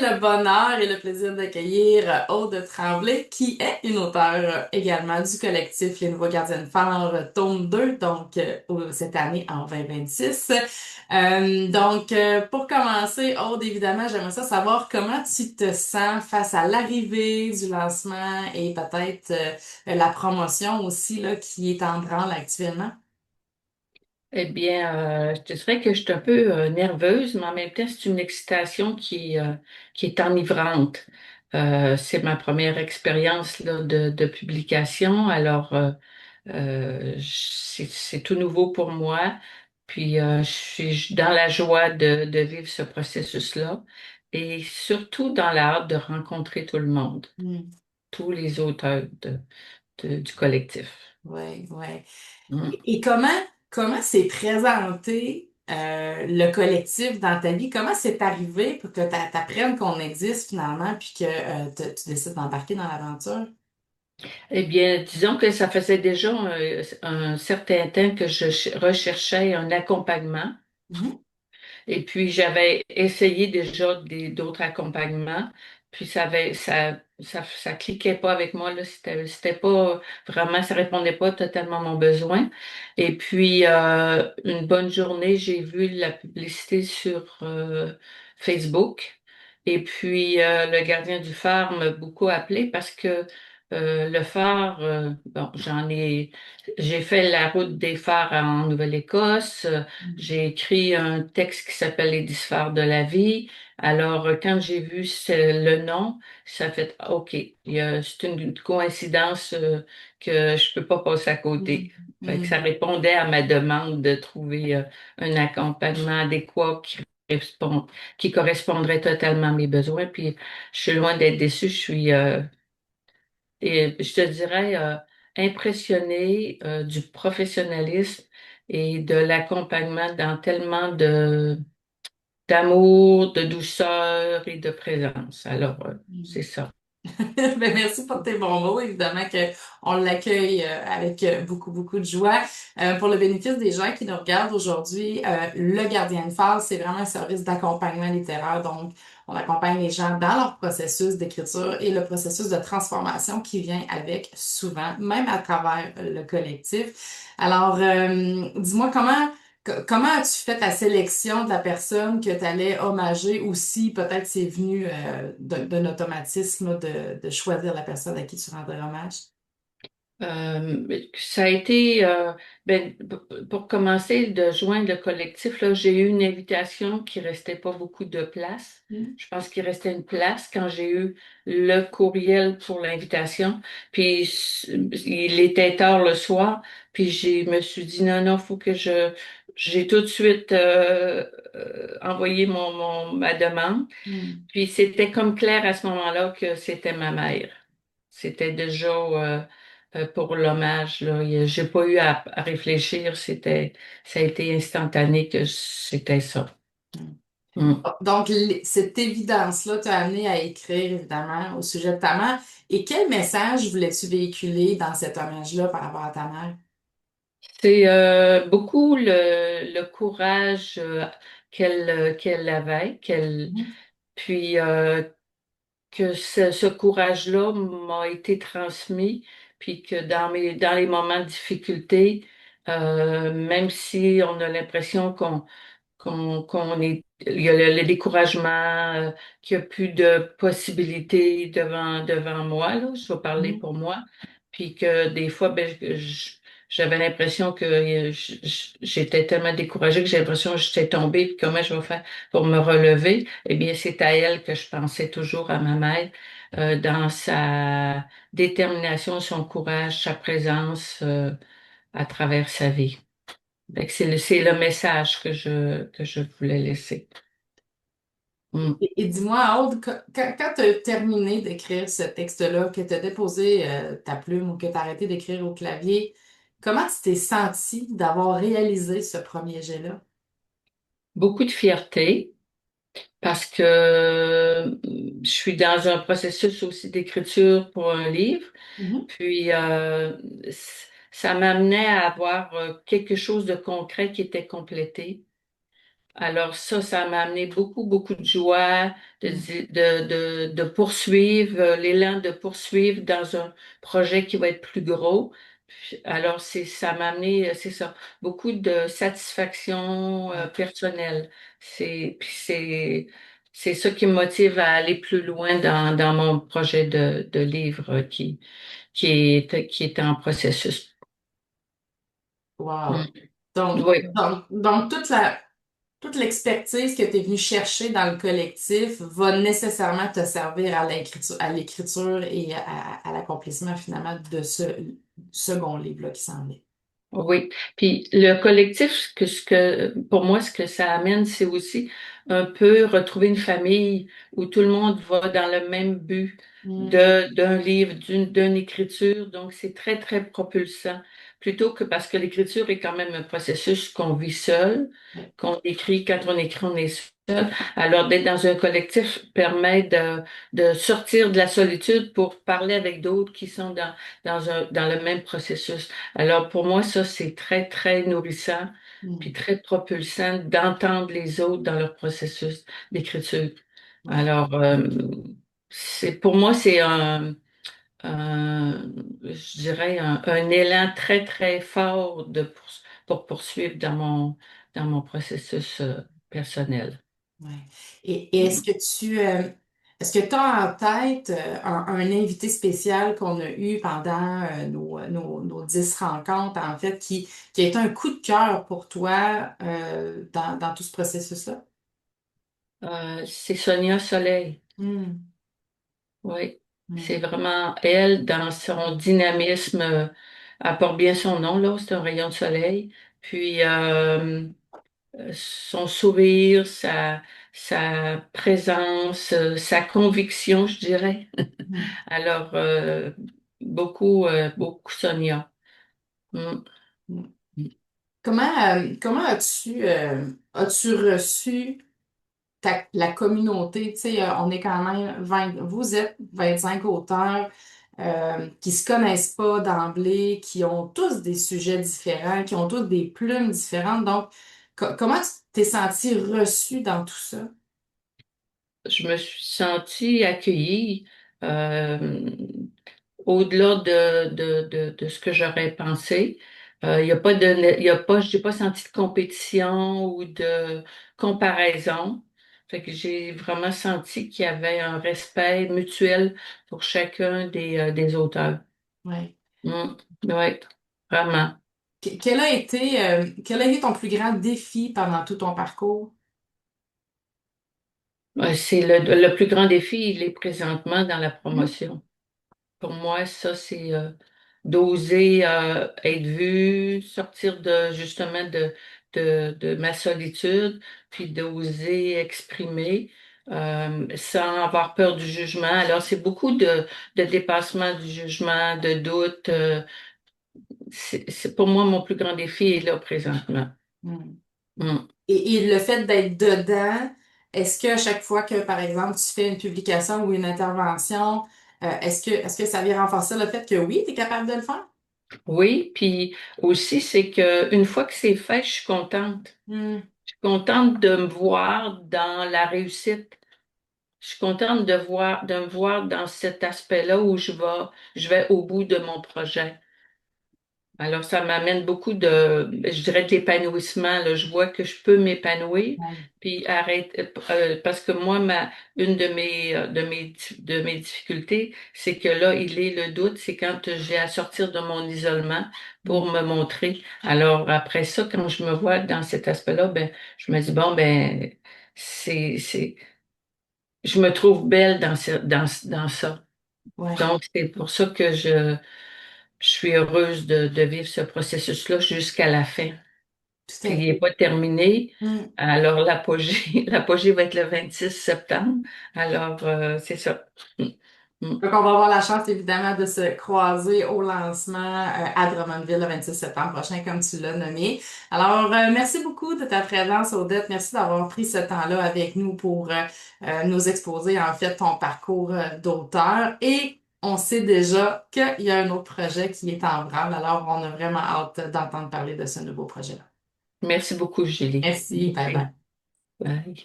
le bonheur et le plaisir d'accueillir Aude Tremblay, qui est une auteure également du collectif Les Nouveaux Gardiens de Phare, tome 2, donc cette année en 2026. Pour commencer, Aude, évidemment, j'aimerais ça savoir comment tu te sens face à l'arrivée du lancement et peut-être la promotion aussi là, qui est en branle actuellement. Eh bien, je te dirais que je suis un peu nerveuse, mais en même temps, c'est une excitation qui est enivrante. C'est ma première expérience là, de publication, alors c'est tout nouveau pour moi. Puis, je suis dans la joie de vivre ce processus-là et surtout dans la hâte de rencontrer tout le monde, Hmm. tous les auteurs du collectif. Ouais, ouais. Mm. Et comment s'est présenté le collectif dans ta vie? Comment c'est arrivé pour que tu apprennes qu'on existe finalement puis que tu décides d'embarquer dans l'aventure? Eh bien, disons que ça faisait déjà un certain temps que recherchais un accompagnement. Mhm. Et puis, j'avais essayé déjà d'autres accompagnements. Puis, ça cliquait pas avec moi, là. C'était pas vraiment, ça répondait pas totalement à mon besoin. Et puis, une bonne journée, j'ai vu la publicité sur Facebook. Et puis, le gardien du phare m'a beaucoup appelé parce que le phare, bon, j'ai fait la route des phares en Nouvelle-Écosse. J'ai écrit un texte qui s'appelle Les 10 phares de la vie. Alors, quand j'ai vu le nom, ça fait OK. C'est une coïncidence que je peux pas passer à côté. Mhm. Fait que ça Mhm. répondait à ma demande de trouver un accompagnement adéquat qui correspondrait totalement à mes besoins. Puis, je suis loin d'être déçue. Je te dirais, impressionnée du professionnalisme et de l'accompagnement dans tellement d'amour, de douceur et de présence. Alors, c'est Mhm. ça. Ben, merci pour tes bons mots. Évidemment que on l'accueille avec beaucoup, beaucoup de joie. Pour le bénéfice des gens qui nous regardent aujourd'hui, le Gardien de phare, c'est vraiment un service d'accompagnement littéraire. Donc, on accompagne les gens dans leur processus d'écriture et le processus de transformation qui vient avec souvent, même à travers le collectif. Alors, dis-moi comment as-tu fait ta sélection de la personne que tu allais hommager ou si peut-être c'est venu d'un automatisme de choisir la personne à qui tu rendrais hommage? Ça a été, pour commencer, de joindre le collectif, là, j'ai eu une invitation qui restait pas beaucoup de place. Mm. Je pense qu'il restait une place quand j'ai eu le courriel pour l'invitation. Puis il était tard le soir. Puis me suis dit non, non, faut que j'ai tout de suite envoyé ma demande. Mm. Puis c'était comme clair à ce moment-là que c'était ma mère. C'était déjà pour l'hommage, là. J'ai pas eu à réfléchir, ça a été instantané que c'était ça. Mm. Mm. Donc, cette évidence-là t'a amené à écrire, évidemment, au sujet de ta mère. Et quel message voulais-tu véhiculer dans cet hommage-là par rapport à ta mère? C'est beaucoup le courage qu'elle avait, Mhm. puis que ce courage-là m'a été transmis, puis que dans les moments de difficulté, même si on a l'impression qu'on est, il y a le découragement, qu'il n'y a plus de possibilités devant moi, là, je vais parler Mhm. pour moi, puis que des fois, j'avais l'impression que j'étais tellement découragée que j'ai l'impression que j'étais tombée, puis comment je vais faire pour me relever? Eh bien, c'est à elle que je pensais toujours, à ma mère, dans sa détermination, son courage, sa présence, à travers sa vie. Fait que c'est le message que je voulais laisser. Mm. Et dis-moi, Aude, quand tu as terminé d'écrire ce texte-là, que tu as déposé ta plume ou que tu as arrêté d'écrire au clavier, comment tu t'es senti d'avoir réalisé ce premier jet-là? Beaucoup de fierté parce que je suis dans un processus aussi d'écriture pour un livre. Mhm. Puis ça m'amenait à avoir quelque chose de concret qui était complété. Alors ça m'a amené beaucoup, beaucoup de joie Mm. de poursuivre, l'élan de poursuivre dans un projet qui va être plus gros. Alors ça m'a amené, c'est ça, beaucoup de satisfaction Ouais. personnelle. C'est ça qui me motive à aller plus loin dans mon projet de livre qui est en processus. Wow. Mm. Oui. Donc toute l'expertise que tu es venu chercher dans le collectif va nécessairement te servir à l'écriture et à l'accomplissement finalement de ce second livre-là qui s'en est. Oui, puis le collectif, pour moi, ce que ça amène, c'est aussi un peu retrouver une famille où tout le monde va dans le même but Mm. d'un livre, d'une écriture. Donc, c'est très, très propulsant. Plutôt que parce que l'écriture est quand même un processus qu'on vit seul, Ouais. quand on écrit, on est seul. Alors, d'être dans un collectif permet de sortir de la solitude pour parler avec d'autres qui sont dans le même processus. Alors pour moi, ça, c'est très, très nourrissant, puis Mm. très propulsant d'entendre les autres dans leur processus d'écriture. Ouais. Alors, pour moi, c'est je dirais, un élan très, très fort pour poursuivre dans mon processus personnel. Ouais. Et est-ce que tu as en tête un invité spécial qu'on a eu pendant nos 10 rencontres, en fait, qui a été un coup de cœur pour toi dans tout ce processus-là? C'est Sonia Soleil. Hmm. Oui, Hmm. c'est vraiment elle, dans son dynamisme, apporte bien son nom, là, c'est un rayon de soleil. Puis son sourire, sa présence, sa conviction, je dirais. Hmm. Alors, beaucoup Sonia. Mm. Hmm. Comment as-tu reçu la communauté, tu sais, on est quand même 20, vous êtes 25 auteurs qui se connaissent pas d'emblée, qui ont tous des sujets différents, qui ont tous des plumes différentes. Donc, comment tu t'es senti reçu dans tout ça? Je me suis sentie accueillie. euh, Au-delà de ce que j'aurais pensé. Il y a pas il y a pas, j'ai pas senti de compétition ou de comparaison. Fait que j'ai vraiment senti qu'il y avait un respect mutuel pour chacun des auteurs. Ouais. Mm. Ouais, vraiment. Quel a été ton plus grand défi pendant tout ton parcours? C'est le plus grand défi, il est présentement dans la promotion. Pour moi, ça, c'est d'oser être vu, sortir justement de ma solitude, puis d'oser exprimer sans avoir peur du jugement. Alors, c'est beaucoup de dépassement du jugement, de doute. C'est pour moi mon plus grand défi est là présentement. Hmm. Mm. Et le fait d'être dedans, est-ce que à chaque fois que, par exemple, tu fais une publication ou une intervention, est-ce que ça vient renforcer le fait que oui, tu es capable de le faire? Oui, puis aussi, c'est que une fois que c'est fait, je suis contente. Hmm. Je suis contente de me voir dans la réussite. Je suis contente de me voir dans cet aspect-là où je vais au bout de mon projet. Alors, ça m'amène beaucoup je dirais, de l'épanouissement, là. Je vois que je peux m'épanouir, Ouais. puis parce que moi, une de mes difficultés, c'est que là, il est le doute, c'est quand j'ai à sortir de mon isolement Hmm. pour me montrer. Alors, après ça, quand je me vois dans cet aspect-là, ben, je me dis, bon, ben, c'est, je me trouve belle dans ça. Ouais, Donc, c'est pour ça que je suis heureuse de vivre ce processus-là jusqu'à la fin. tout Puis à il n'est fait. pas terminé. Hmm. Alors, l'apogée va être le 26 septembre. Alors, c'est ça. Mm. Mm. Donc, on va avoir la chance, évidemment, de se croiser au lancement à Drummondville le 26 septembre prochain, comme tu l'as nommé. Alors, merci beaucoup de ta présence, Odette. Merci d'avoir pris ce temps-là avec nous pour nous exposer, en fait, ton parcours d'auteur. Et on sait déjà qu'il y a un autre projet qui est en branle. Alors, on a vraiment hâte d'entendre parler de ce nouveau projet-là. Merci beaucoup, Julie. Merci, bye bye. Bye.